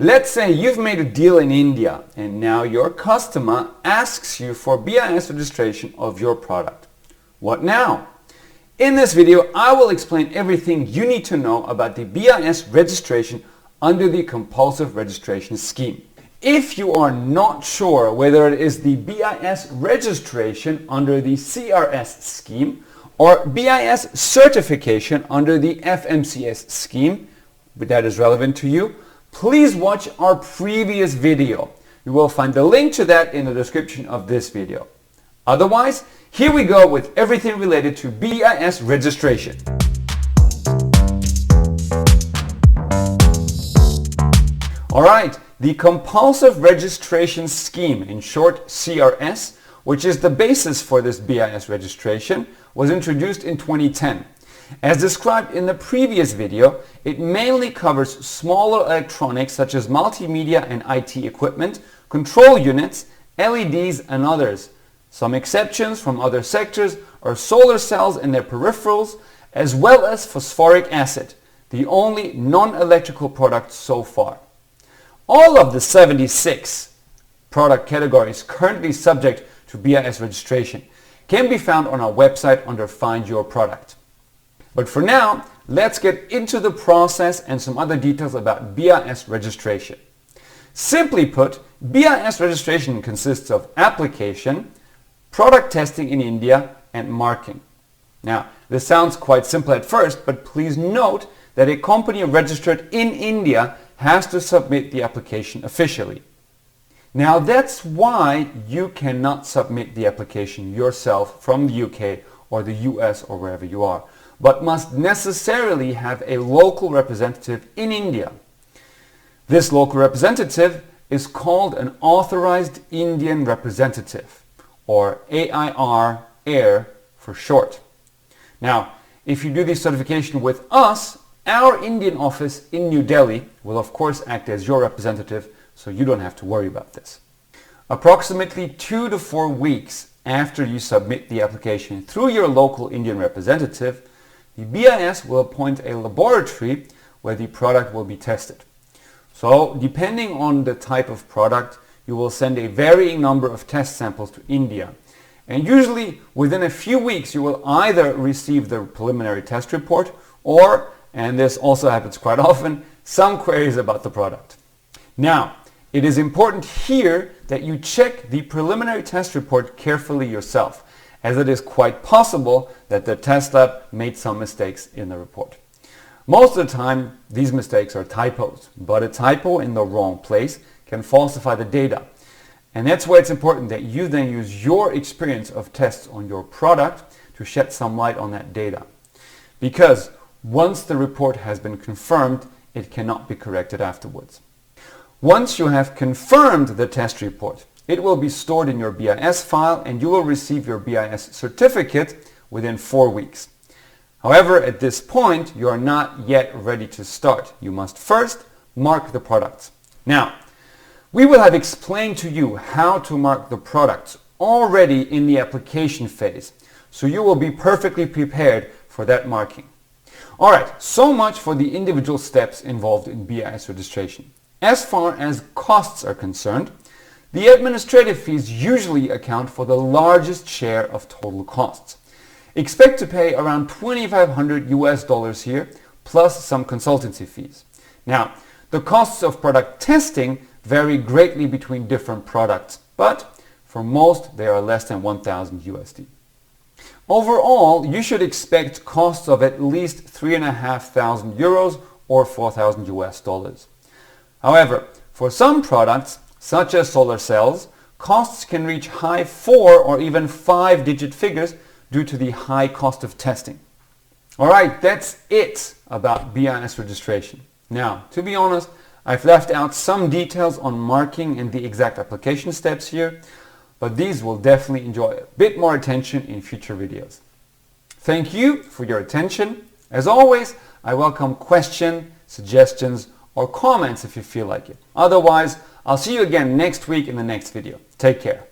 Let's say you've made a deal in India and now your customer asks you for BIS registration of your product. What now? In this video, I will explain everything you need to know about the BIS registration under the compulsive registration scheme. If you are not sure whether it is the BIS registration under the CRS scheme or BIS certification under the FMCS scheme that is relevant to you, please watch our previous video. You will find the link to that in the description of this video. Otherwise, here we go with everything related to BIS registration. Alright, the compulsive registration scheme, in short CRS, which is the basis for this BIS registration, was introduced in 2010. As described in the previous video, it mainly covers smaller electronics such as multimedia and IT equipment, control units, LEDs and others. Some exceptions from other sectors are solar cells and their peripherals, as well as phosphoric acid, the only non-electrical product so far. All of the 76 product categories currently subject to BIS registration can be found on our website under Find Your Product. But for now, let's get into the process and some other details about BIS registration. Simply put, BIS registration consists of application, product testing in India, and marking. Now, this sounds quite simple at first, but please note that a company registered in India has to submit the application officially. Now, that's why you cannot submit the application yourself from the UK or the US or wherever you are, but must necessarily have a local representative in India. This local representative is called an Authorized Indian Representative, or AIR for short. Now, if you do this certification with us, our Indian office in New Delhi will of course act as your representative, so you don't have to worry about this. Approximately 2 to 4 weeks after you submit the application through your local Indian representative, the BIS will appoint a laboratory where the product will be tested. So, depending on the type of product, you will send a varying number of test samples to India. And usually, within a few weeks, you will either receive the preliminary test report or, and this also happens quite often, some queries about the product. Now, it is important here that you check the preliminary test report carefully yourself, as it is quite possible that the test lab made some mistakes in the report. Most of the time, these mistakes are typos, but a typo in the wrong place can falsify the data. And that's why it's important that you then use your experience of tests on your product to shed some light on that data. Because once the report has been confirmed, it cannot be corrected afterwards. Once you have confirmed the test report, it will be stored in your BIS file and you will receive your BIS certificate within 4 weeks. However, at this point, you are not yet ready to start. You must first mark the products. Now, we will have explained to you how to mark the products already in the application phase, so you will be perfectly prepared for that marking. Alright, so much for the individual steps involved in BIS registration. As far as costs are concerned, the administrative fees usually account for the largest share of total costs. Expect to pay around $2,500 here, plus some consultancy fees. Now, the costs of product testing vary greatly between different products, but for most they are less than 1,000 USD. Overall, you should expect costs of at least 3,500 euros or 4,000 US dollars. However, for some products, such as solar cells, costs can reach high 4 or even 5-digit figures due to the high cost of testing. Alright, that's it about BIS registration. Now, to be honest, I've left out some details on marking and the exact application steps here, but these will definitely enjoy a bit more attention in future videos. Thank you for your attention. As always, I welcome questions, suggestions, or comments if you feel like it. Otherwise, I'll see you again next week in the next video. Take care.